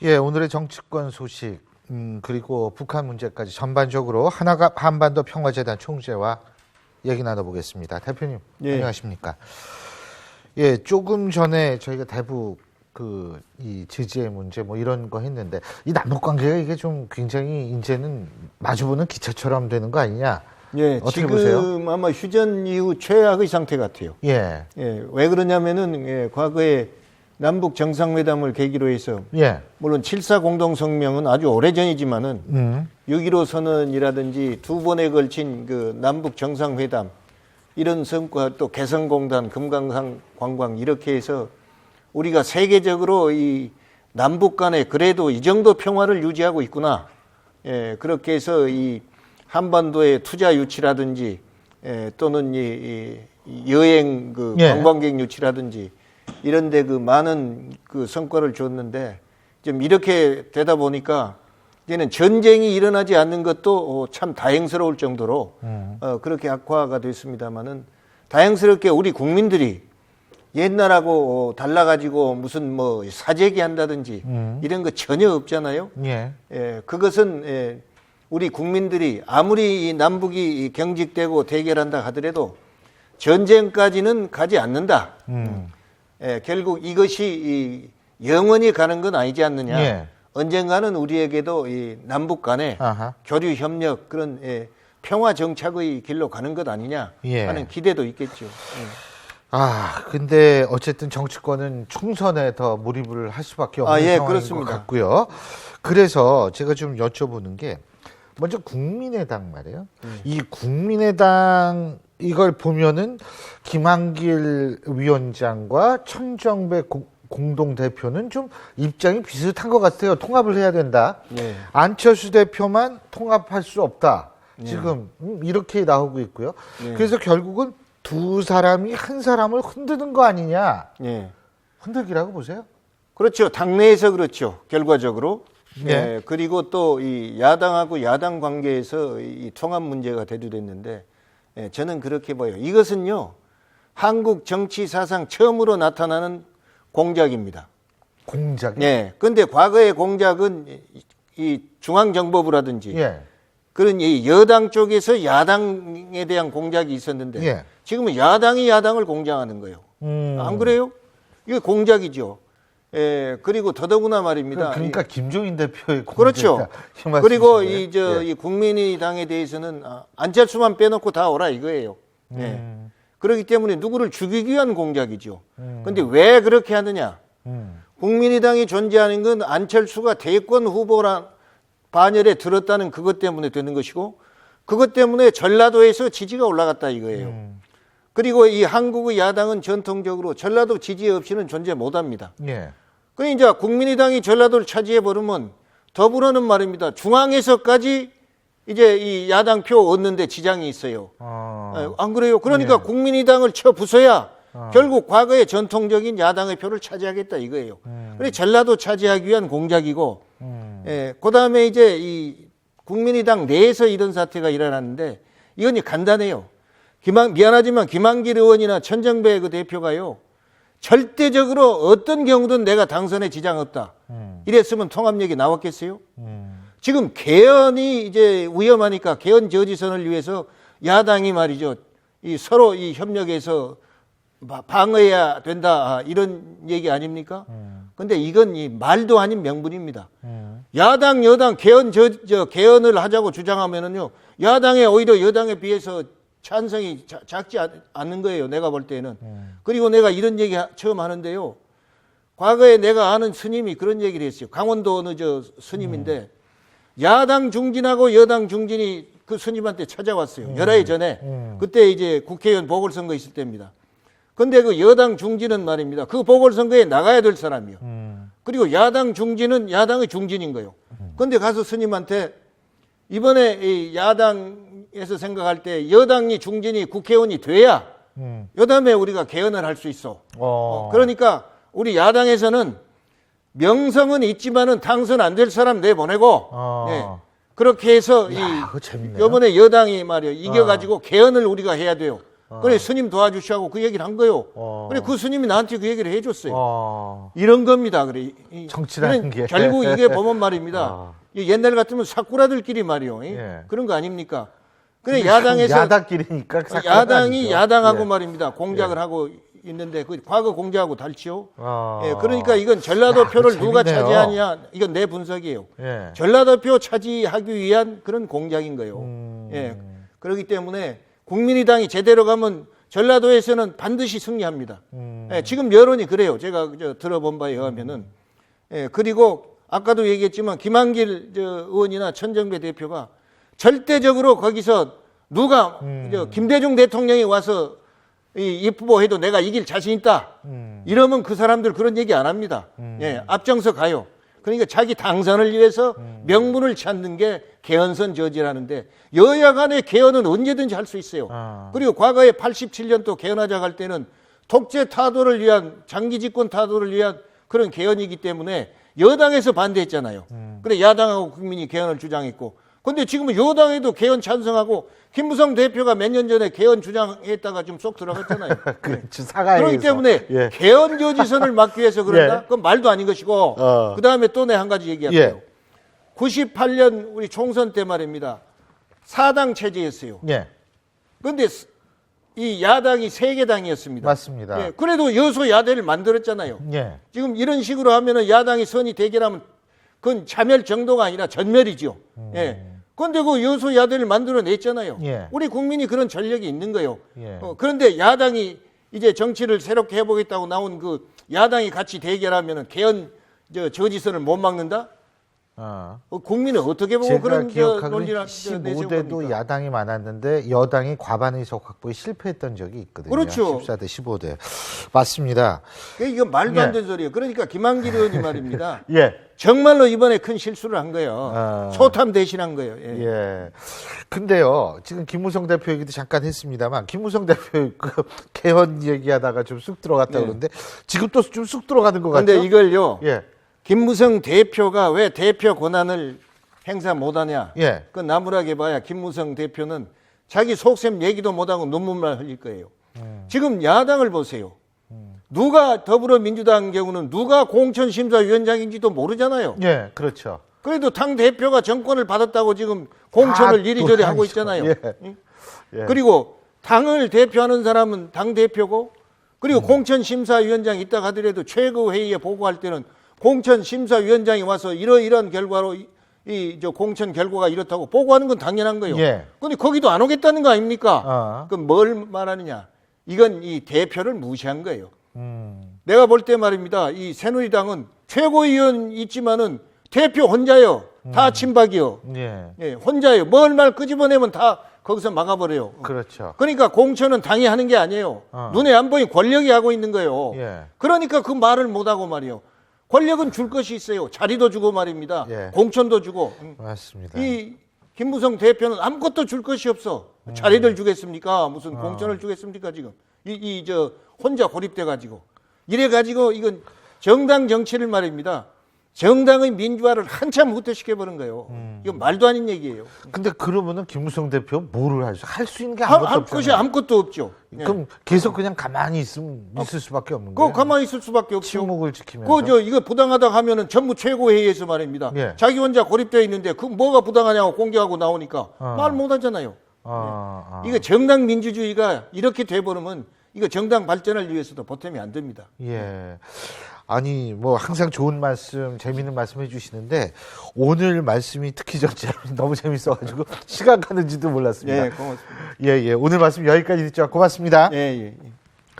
예, 오늘의 정치권 소식, 그리고 북한 문제까지 전반적으로 하나가 한반도 평화재단 총재와 얘기 나눠보겠습니다. 대표님, 예. 안녕하십니까? 예, 조금 전에 저희가 대북 이 지지의 문제 뭐 이런 거 했는데 이 남북 관계가 이게 좀 굉장히 이제는 마주보는 기차처럼 되는 거 아니냐? 예, 어떻게 지금 보세요? 아마 휴전 이후 최악의 상태 같아요. 예, 왜 그러냐면은 과거에 남북 정상회담을 계기로 해서 예, 물론 7.4 공동성명은 아주 오래전이지만은 6.15 선언이라든지 두 번에 걸친 그 남북 정상회담 이런 성과 또 개성공단, 금강산 관광 이렇게 해서 우리가 세계적으로 이 남북 간에 그래도 이 정도 평화를 유지하고 있구나. 예, 그렇게 해서 이 한반도의 투자 유치라든지 또는 이 여행 예. 관광객 유치라든지 이런데 그 많은 그 성과를 줬는데 좀 이렇게 되다 보니까 이제는 전쟁이 일어나지 않는 것도 참 다행스러울 정도로 그렇게 악화가 됐습니다만은 다행스럽게 우리 국민들이 옛날하고 달라가지고 무슨 뭐 사재기 한다든지 이런 거 전혀 없잖아요. 예, 그것은 우리 국민들이 아무리 이 남북이 경직되고 대결한다 하더라도 전쟁까지는 가지 않는다. 결국 이것이 영원히 가는 건 아니지 않느냐. 예. 언젠가는 우리에게도 이 남북 간의 아하. 교류 협력 그런 평화 정착의 길로 가는 것 아니냐 하는 기대도 있겠죠. 근데 어쨌든 정치권은 총선에 더 몰입을 할 수밖에 없는 상황인 그렇습니다. 것 같고요. 그래서 제가 좀 여쭤보는 게 먼저 국민의당 말이에요. 이 국민의당 이걸 보면은 김한길 위원장과 천정배 공동대표는 좀 입장이 비슷한 것 같아요. 통합을 해야 된다. 네. 안철수 대표만 통합할 수 없다. 지금 이렇게 나오고 있고요. 네. 그래서 결국은 두 사람이 한 사람을 흔드는 거 아니냐. 네. 흔들기라고 보세요? 그렇죠. 당내에서 그렇죠. 결과적으로. 네. 그리고 또 이 야당하고 야당 관계에서 이 통합 문제가 대두됐는데 저는 그렇게 봐요. 이것은요. 한국 정치 사상 처음으로 나타나는 공작입니다. 공작. 네. 근데 과거의 공작은 이 중앙정보부라든지 예. 그런 이 여당 쪽에서 야당에 대한 공작이 있었는데 예. 지금은 야당이 야당을 공작하는 거예요. 안 그래요? 이게 공작이죠. 그리고 더더구나 말입니다. 그러니까 김종인 대표의 공작이다. 그렇죠. 이 말씀이신 그리고 거예요? 이 국민의당에 대해서는 안철수만 빼놓고 다 오라 이거예요. 그렇기 때문에 누구를 죽이기 위한 공작이죠. 그런데 왜 그렇게 하느냐? 국민의당이 존재하는 건 안철수가 대권 후보란 반열에 들었다는 그것 때문에 되는 것이고 그것 때문에 전라도에서 지지가 올라갔다 이거예요. 그리고 이 한국의 야당은 전통적으로 전라도 지지 없이는 존재 못합니다. 예. 그 이제 국민의당이 전라도를 차지해 버리면 더불어는 말입니다. 중앙에서까지 이제 이 야당 표 얻는데 지장이 있어요. 안 그래요? 그러니까 국민의당을 쳐 부숴야 결국 과거의 전통적인 야당의 표를 차지하겠다 이거예요. 그래 전라도 차지하기 위한 공작이고, 그다음에 이제 이 국민의당 내에서 이런 사태가 일어났는데 이건 간단해요. 미안하지만 김한길 의원이나 천정배 그 대표가요. 절대적으로 어떤 경우든 내가 당선에 지장 없다. 이랬으면 통합력이 나왔겠어요? 지금 개헌이 이제 위험하니까 개헌 저지선을 위해서 야당이 말이죠. 이 서로 이 협력해서 방어해야 된다. 이런 얘기 아닙니까? 근데 이건 이 말도 아닌 명분입니다. 야당, 여당 개헌을 하자고 주장하면은요. 야당에 오히려 여당에 비해서 찬성이 작지 않는 거예요. 내가 볼 때는. 그리고 내가 이런 얘기 처음 하는데요. 과거에 내가 아는 스님이 그런 얘기를 했어요. 강원도 어느 스님인데 야당 중진하고 여당 중진이 그 스님한테 찾아왔어요. 열애 전에. 그때 이제 국회의원 보궐선거 있을 때입니다. 근데 그 여당 중진은 말입니다. 그 보궐선거에 나가야 될 사람이요. 그리고 야당 중진은 야당의 중진인 거예요. 근데 가서 스님한테 이번에 이 야당에서 생각할 때 여당이 중진이 국회의원이 돼야 여담에 우리가 개헌을 할 수 있어. 그러니까 우리 야당에서는 명성은 있지만은 당선 안 될 사람 내보내고 그렇게 해서 그거 재밌네요. 이번에 여당이 말이요 이겨가지고 개헌을 우리가 해야 돼요. 그래 스님 도와주시고 그 얘기를 한 거요. 그래 그 스님이 나한테 그 얘기를 해줬어요. 이런 겁니다. 그래 정치라는 게 결국 이게 보면 말입니다. 옛날 같으면 사쿠라들끼리 말이요. 그런 거 아닙니까? 그래 야당에서 야당끼리니까 야당이 아니죠. 야당하고 말입니다. 공작을 하고 있는데 그 과거 공작하고 달치요. 그러니까 이건 전라도 표를 누가 재밌네요. 차지하냐 이건 내 분석이에요. 예. 전라도 표 차지하기 위한 그런 공작인 거예요. 그렇기 때문에 국민의당이 제대로 가면 전라도에서는 반드시 승리합니다. 지금 여론이 그래요. 제가 들어본 바에 의하면은. 그리고 아까도 얘기했지만 김한길 의원이나 천정배 대표가 절대적으로 거기서 누가 김대중 대통령이 와서 이 후보해도 내가 이길 자신 있다. 이러면 그 사람들 그런 얘기 안 합니다. 앞장서 가요. 그러니까 자기 당선을 위해서 명분을 찾는 게 개헌선 저지라는데 여야 간의 개헌은 언제든지 할 수 있어요. 그리고 과거에 87년도 개헌하자 할 때는 독재 타도를 위한 장기 집권 타도를 위한 그런 개헌이기 때문에 여당에서 반대했잖아요. 그래 야당하고 국민이 개헌을 주장했고 근데 지금은 여당에도 개헌 찬성하고 김무성 대표가 몇 년 전에 개헌 주장했다가 지금 쏙 들어갔잖아요. 그렇지, 사과해서. 그렇기 때문에 예. 개헌 저지선을 막기 위해서 그런다? 예. 그건 말도 아닌 것이고 그 다음에 또 내 한 가지 얘기할게요. 98년 우리 총선 때 말입니다. 4당 체제였어요. 예. 그런데 이 야당이 3개 당이었습니다. 맞습니다. 그래도 여소야대를 만들었잖아요. 예. 지금 이런 식으로 하면은 야당이 선이 대결하면 그건 자멸 정도가 아니라 전멸이죠. 그런데 그 여소야대를 만들어냈잖아요. 예. 우리 국민이 그런 전력이 있는 거예요. 예. 그런데 야당이 이제 정치를 새롭게 해보겠다고 나온 그 야당이 같이 대결하면은 개헌 저지선을 못 막는다? 국민은 어떻게 보고 제가 그런 기억하기로 논리를 15대도 야당이 많았는데 여당이 과반 의석 확보에 실패했던 적이 있거든요. 그렇죠. 14대 15대. 맞습니다. 이거 말도 안 예. 되는 소리예요. 그러니까 김한길 의원이 말입니다. 예. 정말로 이번에 큰 실수를 한 거예요. 소탐 대신한 거예요. 예. 근데요, 지금 김무성 대표 얘기도 잠깐 했습니다만, 김무성 대표 그 개헌 얘기하다가 좀 쑥 들어갔다 그러는데, 지금 또 좀 쑥 들어가는 것 같죠? 그런데 이걸요, 예. 김무성 대표가 왜 대표 권한을 행사 못하냐? 예. 그 나무라게 봐야 김무성 대표는 자기 속셈 얘기도 못하고 눈물만 흘릴 거예요. 지금 야당을 보세요. 누가 더불어민주당 경우는 누가 공천심사위원장인지도 모르잖아요. 예, 그렇죠. 그래도 당 대표가 정권을 받았다고 지금 공천을 이리저리 하고 있잖아요. 예. 응? 예. 그리고 당을 대표하는 사람은 당 대표고, 그리고 공천심사위원장이 있다 하더라도 최고회의에 보고할 때는 공천심사위원장이 와서 이러이러한 결과로 저 공천 결과가 이렇다고 보고하는 건 당연한 거예요. 예. 근데 거기도 안 오겠다는 거 아닙니까? 그럼 뭘 말하느냐? 이건 이 대표를 무시한 거예요. 내가 볼 때 말입니다. 이 새누리당은 최고위원 있지만은 대표 혼자요. 다 친박이요. 예. 혼자요. 뭘 말 끄집어내면 다 거기서 막아버려요. 그렇죠. 그러니까 공천은 당이 하는 게 아니에요. 눈에 안 보인 권력이 하고 있는 거예요. 예. 그러니까 그 말을 못하고 말이요. 권력은 줄 것이 있어요. 자리도 주고 말입니다. 예. 공천도 주고. 맞습니다. 이 김무성 대표는 아무것도 줄 것이 없어. 자리를 주겠습니까? 무슨 공천을 주겠습니까? 지금 저 혼자 고립돼 가지고 이래 가지고 이건 정당 정치를 말입니다. 정당의 민주화를 한참 후퇴시켜 버린 거예요. 이건 말도 아닌 얘기예요. 근데 그러면은 김무성 대표 뭐를 할 수 있는 게 할 아무것도 것이 없잖아요. 아무것도 없죠. 그럼 계속 그냥 가만히 있을 수밖에 없는 거예요. 그거 가만히 있을 수밖에 없죠. 침묵을 지키면서. 그저 이거 부당하다 하면은 전부 최고회의에서 말입니다. 예. 자기 혼자 고립되어 있는데 그 뭐가 부당하냐고 공개하고 나오니까 말 못하잖아요. 이거 정당 민주주의가 이렇게 돼버리면 이거 정당 발전을 위해서도 보탬이 안 됩니다. 예. 아니 뭐 항상 좋은 말씀, 재미있는 말씀 해주시는데 오늘 말씀이 특히 너무 재밌어가지고 시간 가는지도 몰랐습니다. 예, 고맙습니다. 예. 오늘 말씀 여기까지 듣죠. 고맙습니다. 예.